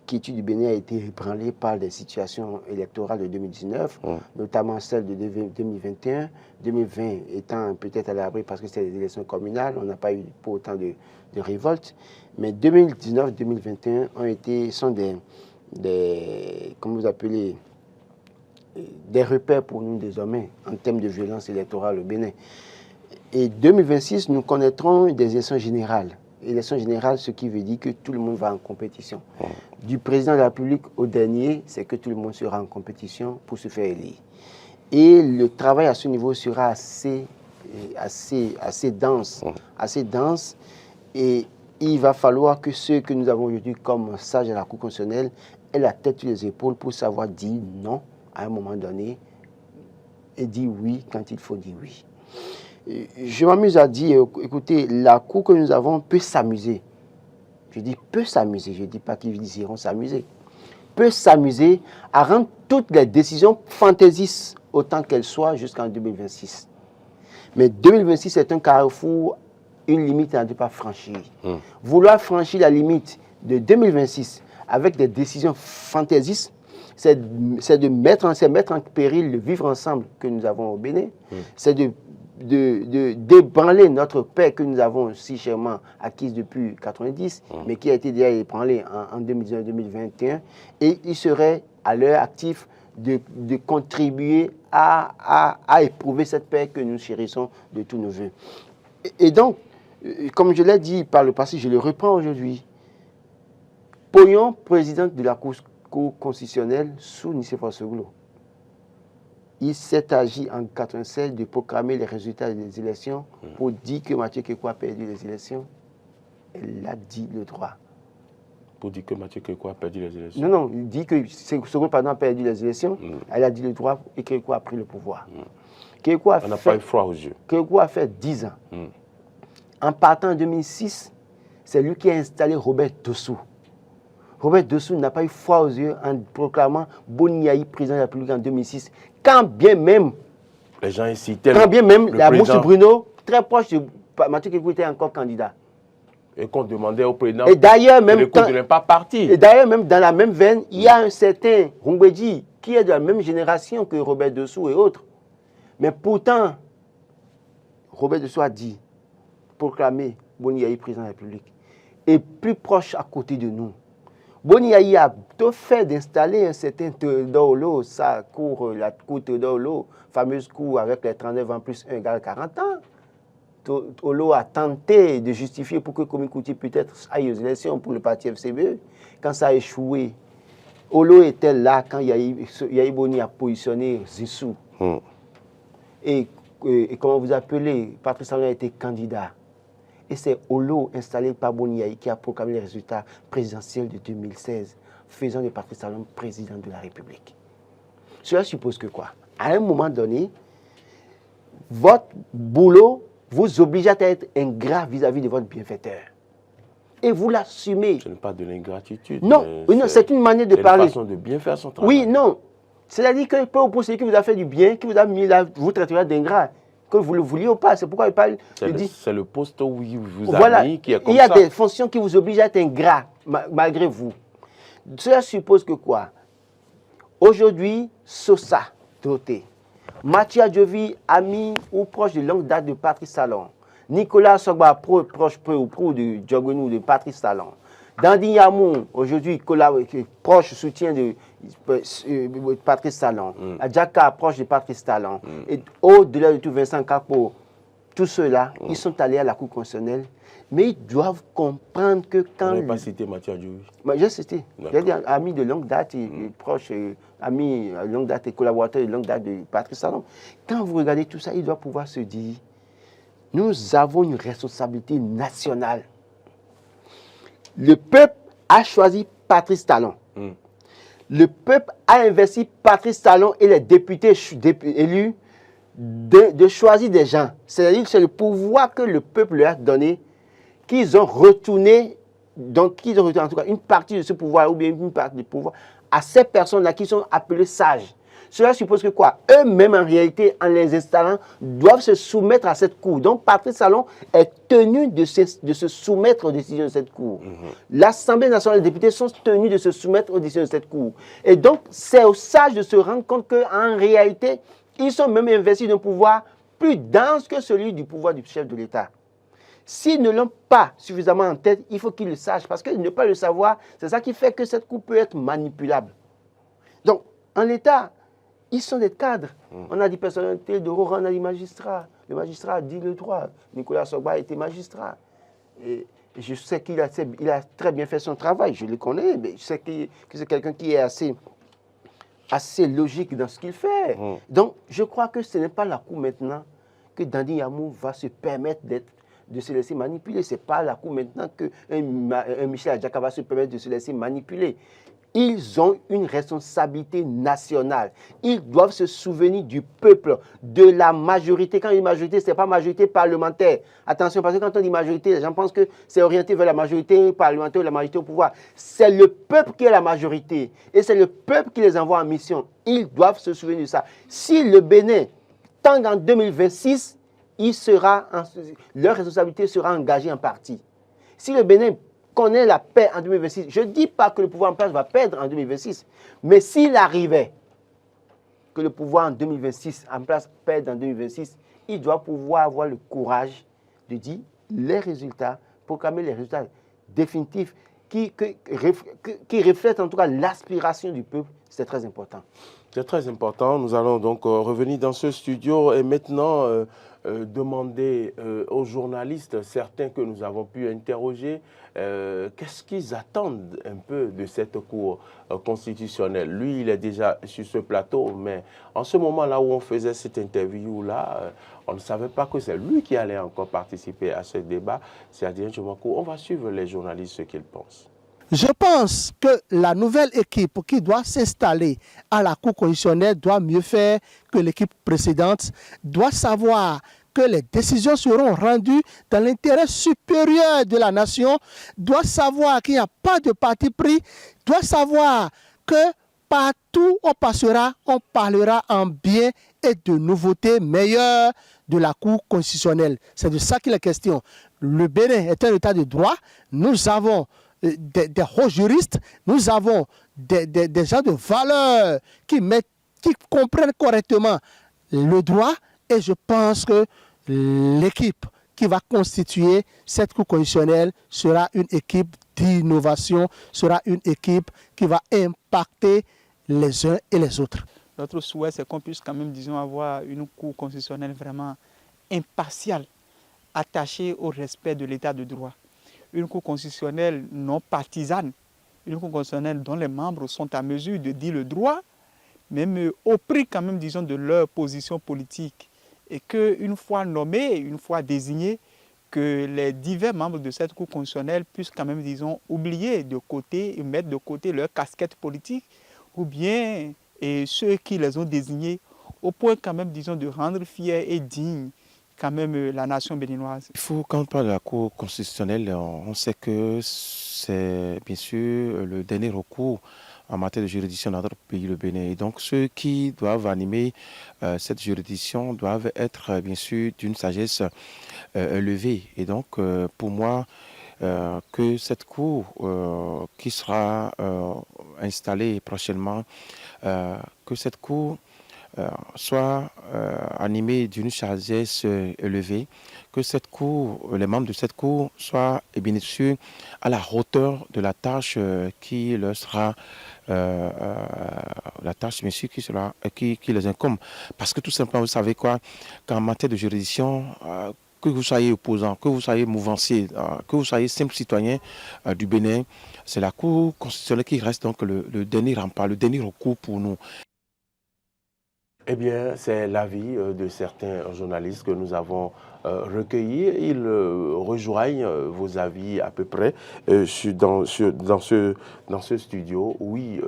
quiétude du Bénin a été ébranlée par des situations électorales de 2019, notamment celle de 2021, 2020 étant peut-être à l'abri parce que c'était des élections communales, on n'a pas eu pour autant de révolte, mais 2019-2021 sont des comment vous appelez, des repères pour nous désormais en termes de violence électorale au Bénin. Et 2026, nous connaîtrons des élections générales. Élections générales, ce qui veut dire que tout le monde va en compétition. Du président de la République au dernier, c'est que tout le monde sera en compétition pour se faire élire. Et le travail à ce niveau sera assez dense. Et il va falloir que ceux que nous avons aujourd'hui comme sages à la Cour constitutionnelle aient la tête sur les épaules pour savoir dire non à un moment donné et dire oui quand il faut dire oui. Je m'amuse à dire, écoutez, la Cour que nous avons peut s'amuser. Je dis peut s'amuser, je ne dis pas qu'ils iront s'amuser. Peut s'amuser à rendre toutes les décisions fantaisistes autant qu'elles soient jusqu'en 2026. Mais 2026 est un carrefour, une limite à ne pas franchir. Vouloir franchir la limite de 2026 avec des décisions fantaisistes, c'est mettre en péril le vivre ensemble que nous avons au Bénin, c'est d'ébranler notre paix que nous avons si chèrement acquise depuis 1990, mais qui a été déjà ébranlée en 2019-2021, et il serait à l'heure actif de contribuer à éprouver cette paix que nous chérissons de tous nos voeux. Et donc, comme je l'ai dit par le passé, je le reprends aujourd'hui, Poyon, président de la Cour constitutionnelle sous Nicéphore Soglo, il s'est agi en 1996 de proclamer les résultats des élections pour dire que Mathieu Kékou a perdu les élections. Elle a dit le droit. Pour dire que Mathieu Kékou a perdu les élections? Non, il dit que Soglo a perdu les élections. Elle a dit le droit et Kékou a pris le pouvoir. On n'a pas eu froid aux yeux. Kékou a fait 10 ans. En partant en 2006, c'est lui qui a installé Robert Dossou. Robert Dossou n'a pas eu froid aux yeux en proclamant Boni Yayi président de la République en 2006. Quand bien même, les gens incitaient la Mousse Bruno, très proche de Mathieu Kékou, était encore candidat. Et qu'on demandait au président de ne pas partir. Et d'ailleurs, même dans la même veine, il y a un certain Rungweji qui est de la même génération que Robert Dossou et autres. Mais pourtant, Robert Dossou a dit, proclamer Boni Yayi président de la République. Et plus proche à côté de nous, Boni Yayi a tout fait d'installer un certain Théodore Olo, sa cour, la cour Théodore Olo, fameuse cour avec les 39 ans plus 1 égale 40 ans. Olo a tenté de justifier pour que Komi Kuti peut-être aille aux élections pour le parti FCBE. Quand ça a échoué, Olo était là quand Yayi Boni a positionné Zissou. Et comment vous appelez, Patrice Talon a été candidat. Et c'est Olo, installé par Boni Yayi, qui a proclamé les résultats présidentiels de 2016, faisant de Patrice Talon président de la République. Cela suppose que quoi? À un moment donné, votre boulot vous oblige à être ingrat vis-à-vis de votre bienfaiteur. Et vous l'assumez. Ce n'est pas de l'ingratitude. Non, c'est une manière de parler. C'est une façon de bien faire son travail. Oui, non. C'est-à-dire que pour celui qui vous a fait du bien, qui vous a mis là, vous traiterez d'ingrat. Que vous le vouliez ou pas, c'est pourquoi il parle. C'est le poste où il vous a mis qui est comme ça. Il y a des fonctions qui vous obligent à être ingrat, malgré vous. Cela suppose que quoi? Aujourd'hui, Sosa, doté. Mathieu Adjovi, ami ou proche de longue date de Patrice Talon. Nicolas Sogba, proche peu ou pro de Diogonou, de Patrice Talon. Dandi Yamou, aujourd'hui, proche soutien de Patrice Talon. Adjaka, proche de Patrice Talon. Et au-delà de tout, Vincent Kapo, tous ceux-là, ils sont allés à la Cour constitutionnelle, mais ils doivent comprendre que quand... Vous n'avez pas cité Mathieu Adjovi? J'ai cité. J'ai dit ami de longue date, proche, ami de longue date et collaborateur de longue date de Patrice Talon. Quand vous regardez tout ça, il doit pouvoir se dire, nous avons une responsabilité nationale. Le peuple a choisi Patrice Talon. Le peuple a investi Patrice Talon et les députés élus de choisir des gens. C'est-à-dire que c'est le pouvoir que le peuple leur a donné, qu'ils ont retourné, donc qu'ils ont retourné en tout cas une partie de ce pouvoir ou bien une partie du pouvoir à ces personnes-là qui sont appelées sages. Cela suppose que quoi? Eux-mêmes, en réalité, en les installant, doivent se soumettre à cette cour. Donc, Patrice Talon est tenu de se soumettre aux décisions de cette cour. L'Assemblée nationale des députés sont tenus de se soumettre aux décisions de cette cour. Et donc, c'est aux sages de se rendre compte qu'en réalité, ils sont même investis d'un pouvoir plus dense que celui du pouvoir du chef de l'État. S'ils ne l'ont pas suffisamment en tête, il faut qu'ils le sachent. Parce que ne pas le savoir, c'est ça qui fait que cette cour peut être manipulable. Donc, en l'État, ils sont des cadres. On a des personnalités de haut rang, on a des magistrats. Le magistrat a dit le droit. Nicolas Sogba était magistrat. Et je sais qu'il a très bien fait son travail, je le connais, mais je sais que c'est quelqu'un qui est assez logique dans ce qu'il fait. Donc, je crois que ce n'est pas la cour maintenant que Dandy Yamou va se permettre de se laisser manipuler. Ce n'est pas la cour maintenant qu'un Michel Adjaka va se permettre de se laisser manipuler. Ils ont une responsabilité nationale. Ils doivent se souvenir du peuple, de la majorité. Quand on dit majorité, ce n'est pas majorité parlementaire. Attention, parce que quand on dit majorité, les gens pensent que c'est orienté vers la majorité parlementaire ou la majorité au pouvoir. C'est le peuple qui est la majorité. Et c'est le peuple qui les envoie en mission. Ils doivent se souvenir de ça. Si le Bénin, tant qu'en 2026, leur responsabilité sera engagée en partie. Si le Bénin connaît la paix en 2026, je ne dis pas que le pouvoir en place va perdre en 2026, mais s'il arrivait que le pouvoir en 2026 en place perde en 2026, il doit pouvoir avoir le courage de dire les résultats, proclamer les résultats définitifs qui reflètent en tout cas l'aspiration du peuple. C'est très important. C'est très important. Nous allons donc revenir dans ce studio et maintenant demander aux journalistes, certains que nous avons pu interroger, qu'est-ce qu'ils attendent un peu de cette cour constitutionnelle. Lui, il est déjà sur ce plateau, mais en ce moment-là où on faisait cette interview-là, on ne savait pas que c'est lui qui allait encore participer à ce débat. C'est-à-dire, on va suivre les journalistes ce qu'ils pensent. Je pense que la nouvelle équipe qui doit s'installer à la Cour constitutionnelle doit mieux faire que l'équipe précédente, doit savoir que les décisions seront rendues dans l'intérêt supérieur de la nation, doit savoir qu'il n'y a pas de parti pris, doit savoir que partout où on passera, on parlera en bien et de nouveautés meilleures de la Cour constitutionnelle. C'est de ça qu'il est question. Le Bénin est un état de droit, nous avons des hauts juristes, nous avons des gens de valeur qui comprennent correctement le droit, et je pense que l'équipe qui va constituer cette Cour constitutionnelle sera une équipe d'innovation, sera une équipe qui va impacter les uns et les autres. Notre souhait, c'est qu'on puisse quand même, disons, avoir une Cour constitutionnelle vraiment impartiale, attachée au respect de l'état de droit. Une Cour constitutionnelle non partisane, une Cour constitutionnelle dont les membres sont à mesure de dire le droit, même au prix quand même, disons, de leur position politique. Et qu'une fois nommés, une fois désignés, que les divers membres de cette Cour constitutionnelle puissent quand même, disons, oublier de côté et mettre de côté leur casquette politique, ou bien ceux qui les ont désignés, au point quand même, disons, de rendre fiers et dignes quand même la nation béninoise. Il faut, quand on parle de la Cour constitutionnelle, on sait que c'est bien sûr le dernier recours en matière de juridiction dans notre pays, le Bénin. Et donc ceux qui doivent animer cette juridiction doivent être bien sûr d'une sagesse élevée. Et donc pour moi, que cette cour qui sera installée prochainement, que cette cour soit animée d'une sagesse élevée, que cette cour, les membres de cette cour soient bien sûr à la hauteur de la tâche qui leur sera la tâche bien sûr qui les incombe. Parce que tout simplement, vous savez quoi, qu'en matière de juridiction, que vous soyez opposant, que vous soyez mouvancier, que vous soyez simple citoyen du Bénin, c'est la Cour constitutionnelle qui reste donc le dernier rempart, le dernier recours pour nous. Eh bien, c'est l'avis de certains journalistes que nous avons recueillis, ils rejoignent vos avis à peu près dans ce studio. Oui,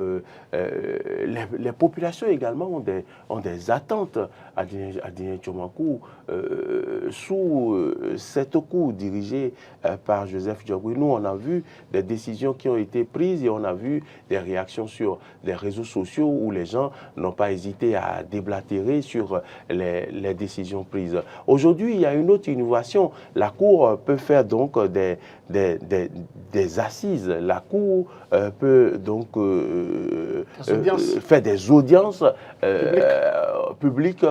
les populations également ont des attentes à Digne Tchomakou sous cette cour dirigée par Joseph Diogoué. Nous, on a vu des décisions qui ont été prises et on a vu des réactions sur les réseaux sociaux où les gens n'ont pas hésité à déblatérer sur les décisions prises. Aujourd'hui, il y a une autre innovation. La Cour peut faire donc des assises. La Cour peut donc faire des audiences publiques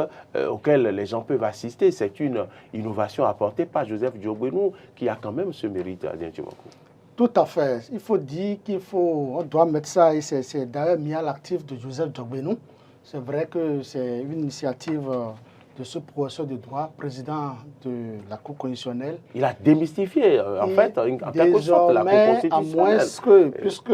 auxquelles les gens peuvent assister. C'est une innovation apportée par Joseph Diogoué qui a quand même ce mérite à Digne Tchomakou. Tout à fait. Il faut dire on doit mettre ça, et c'est d'ailleurs mis à l'actif de Joseph Diogoué. C'est vrai que c'est une initiative de ce professeur de droit, président de la Cour constitutionnelle. Il a démystifié, en fait, en quelque sorte, la Cour constitutionnelle. À moins que, puisque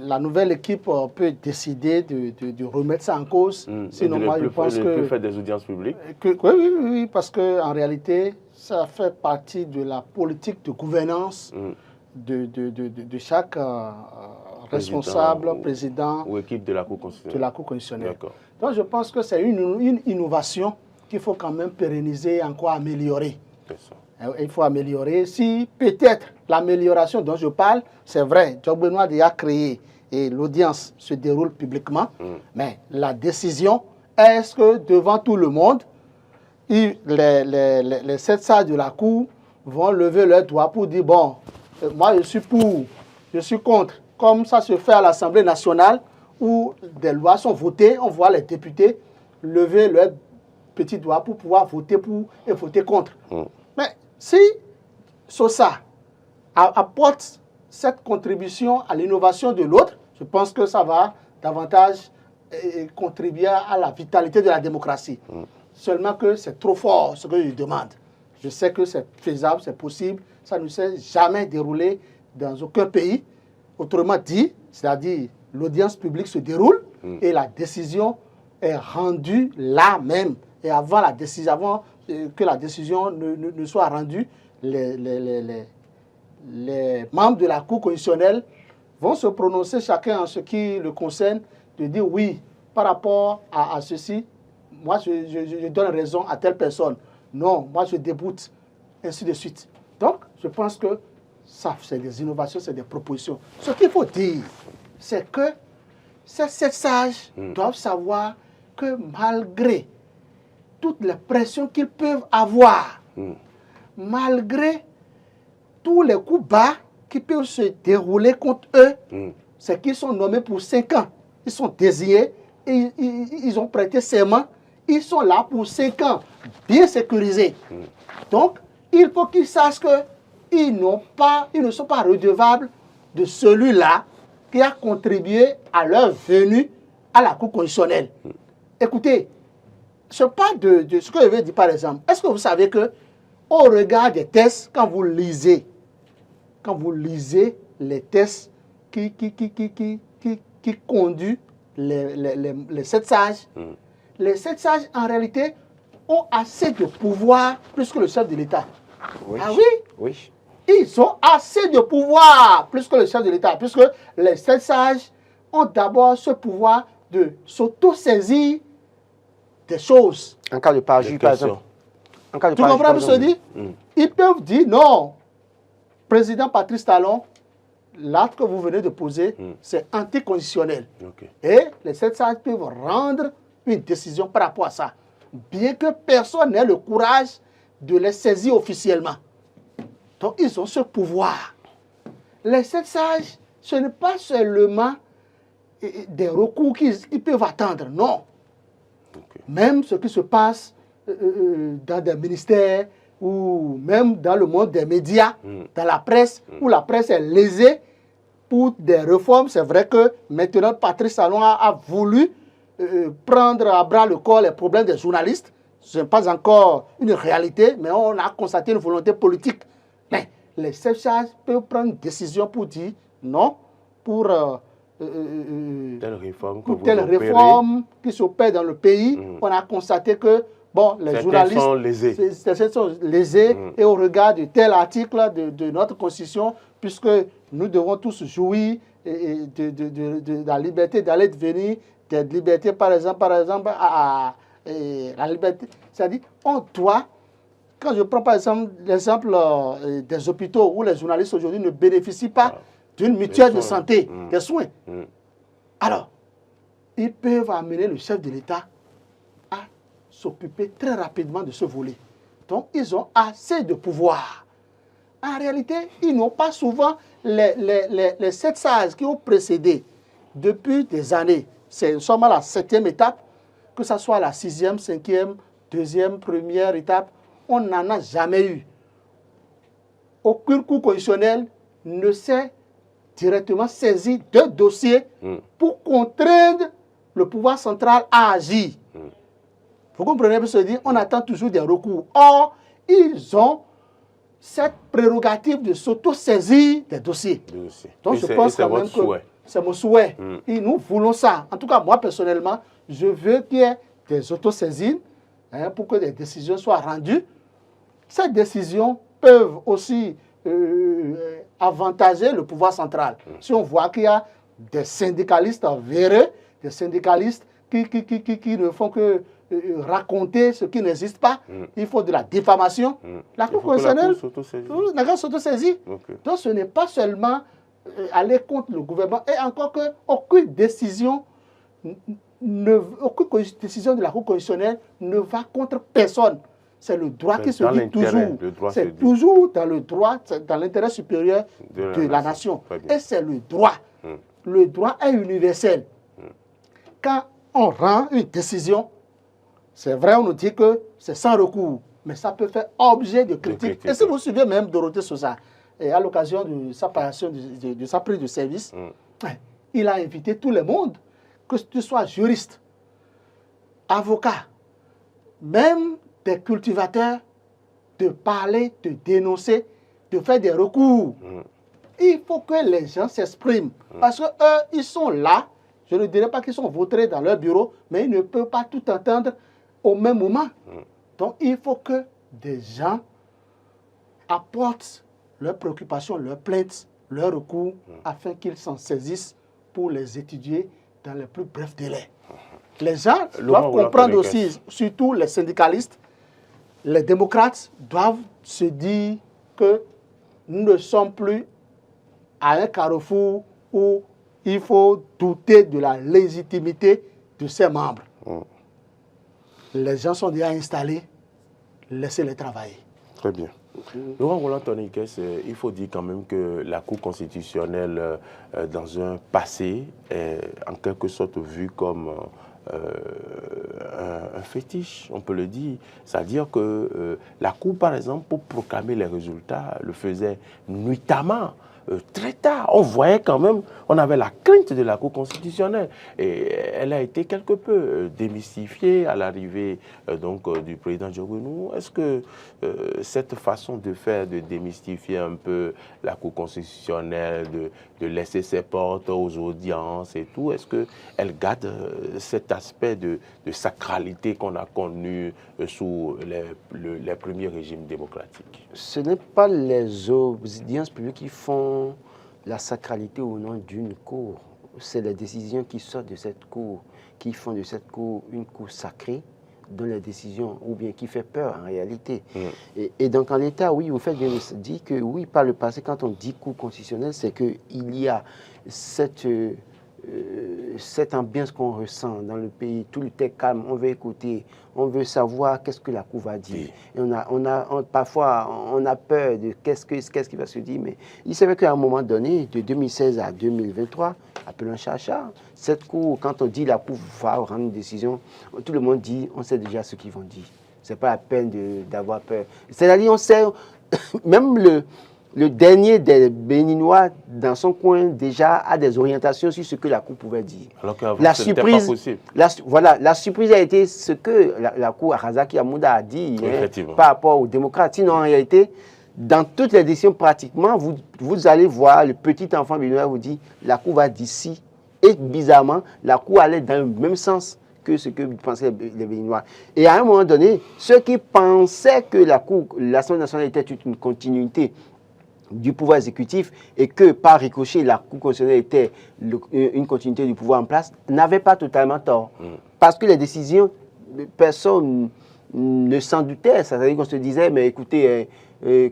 la nouvelle équipe peut décider de remettre ça en cause, sinon moi je pense que... peut faire des audiences publiques. Oui, parce qu'en réalité, ça fait partie de la politique de gouvernance de chaque responsable, président ou équipe de la Cour constitutionnelle. Donc je pense que c'est une innovation qu'il faut quand même pérenniser, encore améliorer. Il faut améliorer. Si peut-être l'amélioration dont je parle, c'est vrai, Diogoué a déjà créé et l'audience se déroule publiquement, mais la décision, est-ce que devant tout le monde, les 7 sages de la Cour vont lever leur doigt pour dire, bon, moi je suis pour, je suis contre, comme ça se fait à l'Assemblée nationale, où des lois sont votées, on voit les députés lever leur petit doigt pour pouvoir voter pour et voter contre. Mais si SOSA apporte cette contribution à l'innovation de l'autre, je pense que ça va davantage contribuer à la vitalité de la démocratie. Seulement que c'est trop fort ce que je demande. Je sais que c'est faisable, c'est possible, ça ne s'est jamais déroulé dans aucun pays. Autrement dit, c'est-à-dire l'audience publique se déroule et la décision est rendue là même. Et avant que la décision ne soit rendue, les membres de la Cour constitutionnelle vont se prononcer chacun en ce qui le concerne, de dire oui, par rapport à ceci, moi je donne raison à telle personne. Non, moi je déboute, ainsi de suite. Donc, je pense que ça, c'est des innovations, c'est des propositions. Ce qu'il faut dire, c'est que ces 7 sages doivent savoir que malgré toutes les pressions qu'ils peuvent avoir, malgré tous les coups bas qui peuvent se dérouler contre eux, c'est qu'ils sont nommés pour 5 ans. Ils sont désignés, ils ont prêté serment, ils sont là pour 5 ans, bien sécurisés. Donc, il faut qu'ils sachent qu'ils ne sont pas redevables de celui-là qui a contribué à leur venue à la Cour constitutionnelle. Écoutez, je parle de ce que je vais dire par exemple. Est-ce que vous savez que au regard des tests, quand vous lisez les tests qui conduisent les 7 sages, les 7 sages en réalité ont assez de pouvoir plus que le chef de l'État. Oui. Ah oui? Oui. Ils ont assez de pouvoir plus que le chef de l'État, puisque les 7 sages ont d'abord ce pouvoir de s'auto-saisir des choses. En cas de parjure, par exemple. Tu comprends ce que je dis? Ils peuvent dire non, président Patrice Talon, l'acte que vous venez de poser, c'est anticonstitutionnel. Et les 7 sages peuvent rendre une décision par rapport à ça, bien que personne n'ait le courage de les saisir officiellement. Donc, ils ont ce pouvoir. Les 7 sages, ce n'est pas seulement des recours qu'ils peuvent attendre, non. Même ce qui se passe dans des ministères ou même dans le monde des médias, dans la presse, où la presse est lésée pour des réformes. C'est vrai que maintenant, Patrice Talon a voulu prendre à bras le corps les problèmes des journalistes. Ce n'est pas encore une réalité, mais on a constaté une volonté politique. Mais les 7 sages peuvent prendre une décision pour dire non, pour telle réforme qui s'opère dans le pays. On a constaté que bon, les journalistes sont lésés. Certains sont lésés et au regard de tel article de notre Constitution, puisque nous devons tous jouir de la liberté d'aller et de venir, des libertés, par exemple la liberté. C'est-à-dire, on doit, quand je prends par exemple l'exemple des hôpitaux où les journalistes aujourd'hui ne bénéficient pas d'une mutuelle de santé, des soins. Alors, ils peuvent amener le chef de l'État à s'occuper très rapidement de ce volet. Donc, ils ont assez de pouvoir. En réalité, ils n'ont pas souvent les 7 sages qui ont précédé depuis des années. Nous sommes à la 7e étape, que ce soit la 6e, 5e, 2e, 1re étape, on n'en a jamais eu. Aucun cour constitutionnel ne s'est directement saisi de dossier pour contraindre le pouvoir central à agir. Vous comprenez ce que je veux dire? On attend toujours des recours. Or, ils ont cette prérogative de s'auto-saisir des dossiers. Donc, je pense quand même que c'est mon souhait. Et nous voulons ça. En tout cas, moi, personnellement, je veux qu'il y ait des autosaisines pour que des décisions soient rendues. Ces décisions peuvent aussi avantager le pouvoir central. Si on voit qu'il y a des syndicalistes véreux, des syndicalistes qui ne font que raconter ce qui n'existe pas, il faut de la diffamation. La Cour constitutionnelle s'auto-saisit. Donc ce n'est pas seulement aller contre le gouvernement, et encore que aucune décision de la Cour constitutionnelle ne va contre personne. C'est le droit qui se dit toujours. C'est toujours dans le droit, dans l'intérêt supérieur de la nation. Et c'est le droit. Le droit est universel. Quand on rend une décision, c'est vrai, on nous dit que c'est sans recours, mais ça peut faire objet de critique. Et si vous suivez même Dorothée Sosa, à l'occasion de sa passation, de sa prise de service, il a invité tout le monde, que tu sois juriste, avocat, même des cultivateurs, de parler, de dénoncer, de faire des recours. Il faut que les gens s'expriment. Parce qu'eux, ils sont là. Je ne dirais pas qu'ils sont vautrés dans leur bureau, mais ils ne peuvent pas tout entendre au même moment. Donc, il faut que des gens apportent leurs préoccupations, leurs plaintes, leurs recours, afin qu'ils s'en saisissent pour les étudier dans les plus brefs délais. Les gens doivent comprendre aussi, surtout les syndicalistes, les démocrates doivent se dire que nous ne sommes plus à un carrefour où il faut douter de la légitimité de ses membres. Les gens sont déjà installés, laissez-les travailler. Très bien. Laurent Roland Tonnikes, il faut dire quand même que la Cour constitutionnelle, dans un passé, est en quelque sorte vue comme un fétiche, on peut le dire. C'est-à-dire que la Cour, par exemple, pour proclamer les résultats, le faisait nuitamment. Très tard, on voyait quand même, on avait la crainte de la Cour constitutionnelle et elle a été quelque peu démystifiée à l'arrivée du président Diogonou. Est-ce que cette façon de faire, de démystifier un peu la Cour constitutionnelle, de laisser ses portes aux audiences et tout, est-ce qu'elle garde cet aspect de sacralité qu'on a connu sous les premiers régimes démocratiques? Ce n'est pas les audiences publiques qui font la sacralité au nom d'une cour. C'est les décisions qui sortent de cette cour, qui font de cette cour une cour sacrée, dont les décisions, ou bien qui fait peur en réalité. Et donc en l'état, oui, vous faites bien de dire que oui, par le passé, quand on dit cour constitutionnelle, c'est qu'il y a cette ambiance qu'on ressent dans le pays, tout le temps calme, on veut écouter, on veut savoir qu'est-ce que la Cour va dire. Et parfois, on a peur de qu'est-ce qui va se dire, mais il s'est vrai qu'à un moment donné, de 2016 à 2023, appelons chat, cette Cour, quand on dit la Cour va rendre une décision, tout le monde dit, on sait déjà ce qu'ils vont dire. Ce n'est pas la peine d'avoir peur. C'est-à-dire, on sait, même le dernier des Béninois, dans son coin, déjà a des orientations sur ce que la Cour pouvait dire. Alors qu'avant, ce n'était pas possible. La surprise a été ce que la Cour Razaki Amouda a dit par rapport aux démocrates. Sinon, en réalité, dans toutes les décisions, pratiquement, vous allez voir le petit enfant béninois vous dit la Cour va d'ici. Et bizarrement, la Cour allait dans le même sens que ce que pensaient les Béninois. Et à un moment donné, ceux qui pensaient que l'Assemblée nationale était une continuité du pouvoir exécutif et que par ricochet, la Cour constitutionnelle était une continuité du pouvoir en place, n'avaient pas totalement tort. Parce que les décisions, personne ne s'en doutait. C'est-à-dire qu'on se disait, mais écoutez,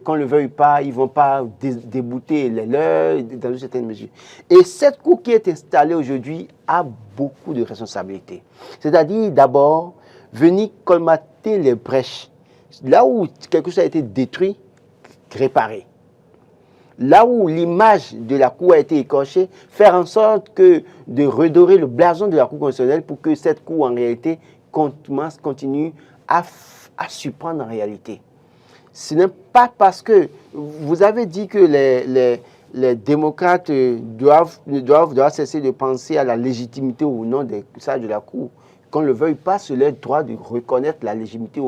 qu'on ne le veuille pas, ils ne vont pas débouter les leurs dans une certaine mesure. Et cette Cour qui est installée aujourd'hui a beaucoup de responsabilités. C'est-à-dire, d'abord, venir colmater les brèches. Là où quelque chose a été détruit, réparer. Là où l'image de la Cour a été écorchée, faire en sorte de redorer le blason de la Cour constitutionnelle pour que cette Cour, en réalité, continue à surprendre en réalité. Ce n'est pas parce que vous avez dit que les démocrates doivent cesser de penser à la légitimité ou non des sages de la Cour. Qu'on ne le veuille pas, c'est leur droit de reconnaître la légitimité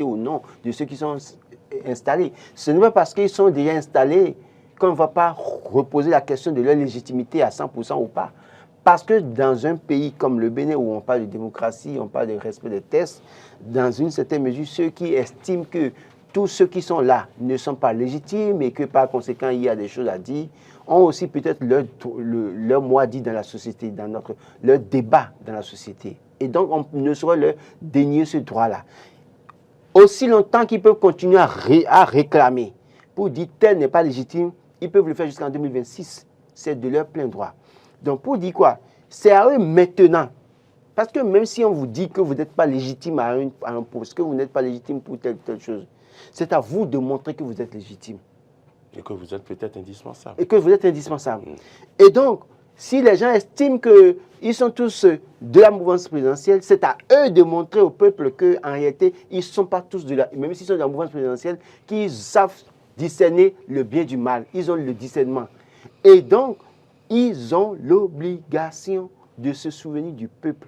ou non de ceux qui sont installés. Ce n'est pas parce qu'ils sont déjà installés qu'on ne va pas reposer la question de leur légitimité à 100% ou pas. Parce que dans un pays comme le Bénin, où on parle de démocratie, on parle de respect des tests, dans une certaine mesure, ceux qui estiment que tous ceux qui sont là ne sont pas légitimes et que par conséquent, il y a des choses à dire, ont aussi peut-être leur mot à dire dans la société, leur débat dans la société. Et donc, on ne saurait leur dénier ce droit-là. Aussi longtemps qu'ils peuvent continuer à réclamer pour dire tel n'est pas légitime, ils peuvent le faire jusqu'en 2026. C'est de leur plein droit. Donc, pour dire quoi? C'est à eux maintenant. Parce que même si on vous dit que vous n'êtes pas légitime à un poste, que vous n'êtes pas légitime pour telle chose, c'est à vous de montrer que vous êtes légitime. Et que vous êtes peut-être indispensable. Et que vous êtes indispensable. Et donc, si les gens estiment qu'ils sont tous de la mouvance présidentielle, c'est à eux de montrer au peuple qu'en réalité, ils ne sont pas tous même s'ils sont de la mouvance présidentielle, qu'ils savent discerner le bien du mal. Ils ont le discernement. Et donc, ils ont l'obligation de se souvenir du peuple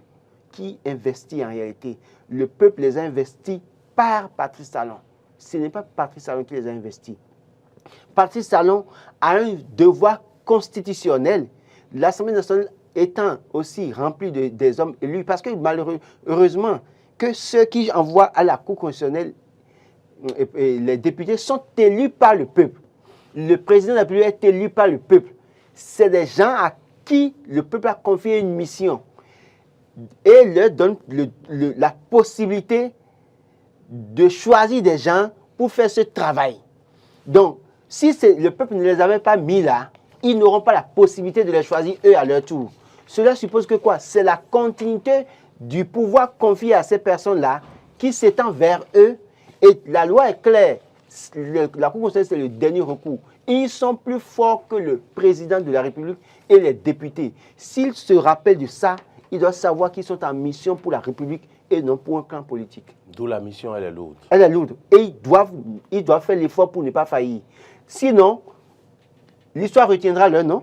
qui investit en réalité. Le peuple les a investis par Patrice Talon. Ce n'est pas Patrice Talon qui les a investis. Patrice Talon a un devoir constitutionnel, l'Assemblée nationale étant aussi remplie des hommes élus, parce que malheureusement, que ceux qui envoient à la Cour constitutionnelle, et les députés sont élus par le peuple. Le président de la République est élu par le peuple. C'est des gens à qui le peuple a confié une mission et leur donne la possibilité de choisir des gens pour faire ce travail. Donc, si le peuple ne les avait pas mis là, ils n'auront pas la possibilité de les choisir eux à leur tour. Cela suppose que quoi? C'est la continuité du pouvoir confié à ces personnes-là qui s'étend vers eux. Et la loi est claire. La Cour constitutionnelle, c'est le dernier recours. Ils sont plus forts que le président de la République et les députés. S'ils se rappellent de ça, ils doivent savoir qu'ils sont en mission pour la République et non pour un camp politique. D'où la mission, elle est lourde. Elle est lourde. Et ils doivent faire l'effort pour ne pas faillir. Sinon, l'histoire retiendra leur nom.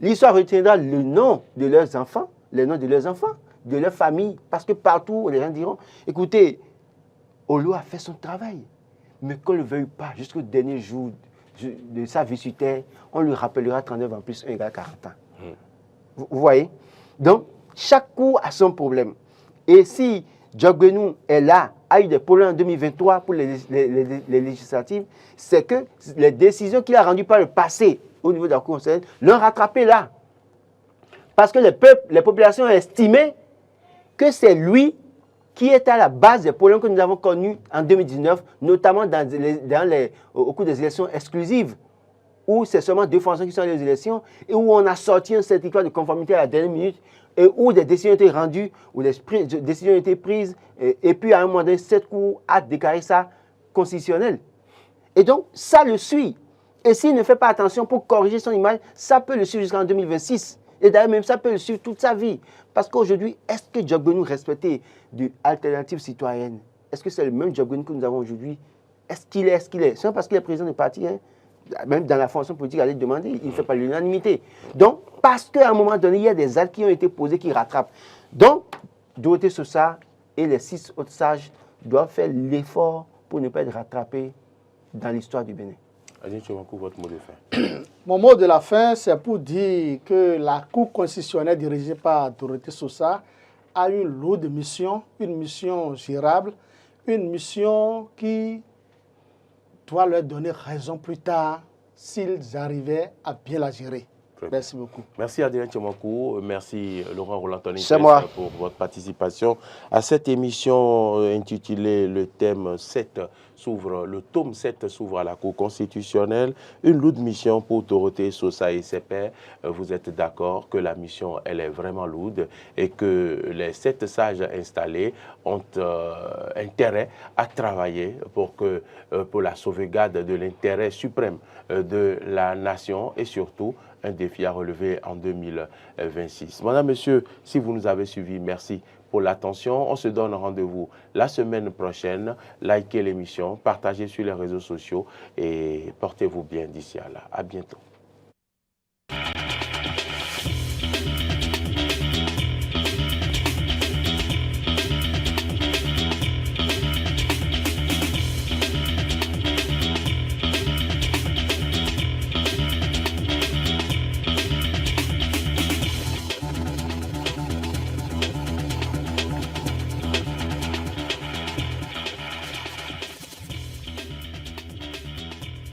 L'histoire retiendra le nom de leurs enfants, les noms de leurs enfants, de leur famille. Parce que partout, les gens diront, écoutez, Olo a fait son travail. Mais qu'on ne le veuille pas, jusqu'au dernier jour de sa vie sur Terre, on lui rappellera 39 ans plus 1 égale 40 ans. Vous voyez? Donc, chaque coup a son problème. Et si Djogbenou est là, a eu des problèmes en 2023 pour les législatives, c'est que les décisions qu'il a rendues par le passé au niveau de la Cour constitutionnelle l'ont rattrapé là. Parce que les populations ont estimé que c'est lui qui est à la base des problèmes que nous avons connus en 2019, notamment au cours des élections exclusives, où c'est seulement 2 Français qui sont allés aux élections, et où on a sorti un certificat de conformité à la dernière minute, et où des décisions ont été rendues, où des décisions ont été prises, et puis à un moment donné, cette Cour a déclaré ça constitutionnel. Et donc, ça le suit. Et s'il ne fait pas attention pour corriger son image, ça peut le suivre jusqu'en 2026. Et d'ailleurs, même ça peut le suivre toute sa vie. Parce qu'aujourd'hui, est-ce que Djogbenou respectait de alternatives citoyennes? Est-ce que c'est le même Djogbenou que nous avons aujourd'hui? Est-ce qu'il est? C'est pas parce qu'il est président du parti, hein? Même dans la fonction politique, allez demander, il ne fait pas l'unanimité. Donc, parce qu'à un moment donné, il y a des actes qui ont été posés qui rattrapent. Donc, Dorothée Sosa et les 6 autres sages doivent faire l'effort pour ne pas être rattrapés dans l'histoire du Bénin. Votre mot de fin. Mon mot de la fin, c'est pour dire que la Cour constitutionnelle dirigée par Dorothée Sosa a une lourde mission, une mission gérable, une mission qui doit leur donner raison plus tard s'ils arrivaient à bien la gérer. Merci beaucoup. Merci Adrien Tchemokou, merci Laurent Roland-Tony pour votre participation à cette émission intitulée le thème 7 s'ouvre, le tome 7 s'ouvre à la Cour constitutionnelle, une lourde mission pour Dorothée Sosa et ses pairs. Vous êtes d'accord que la mission elle est vraiment lourde et que les 7 sages installés ont intérêt à travailler pour la sauvegarde de l'intérêt suprême de la nation et surtout un défi à relever en 2026. Madame, Monsieur, si vous nous avez suivis, merci pour l'attention. On se donne rendez-vous la semaine prochaine. Likez l'émission, partagez sur les réseaux sociaux et portez-vous bien d'ici à là. À bientôt.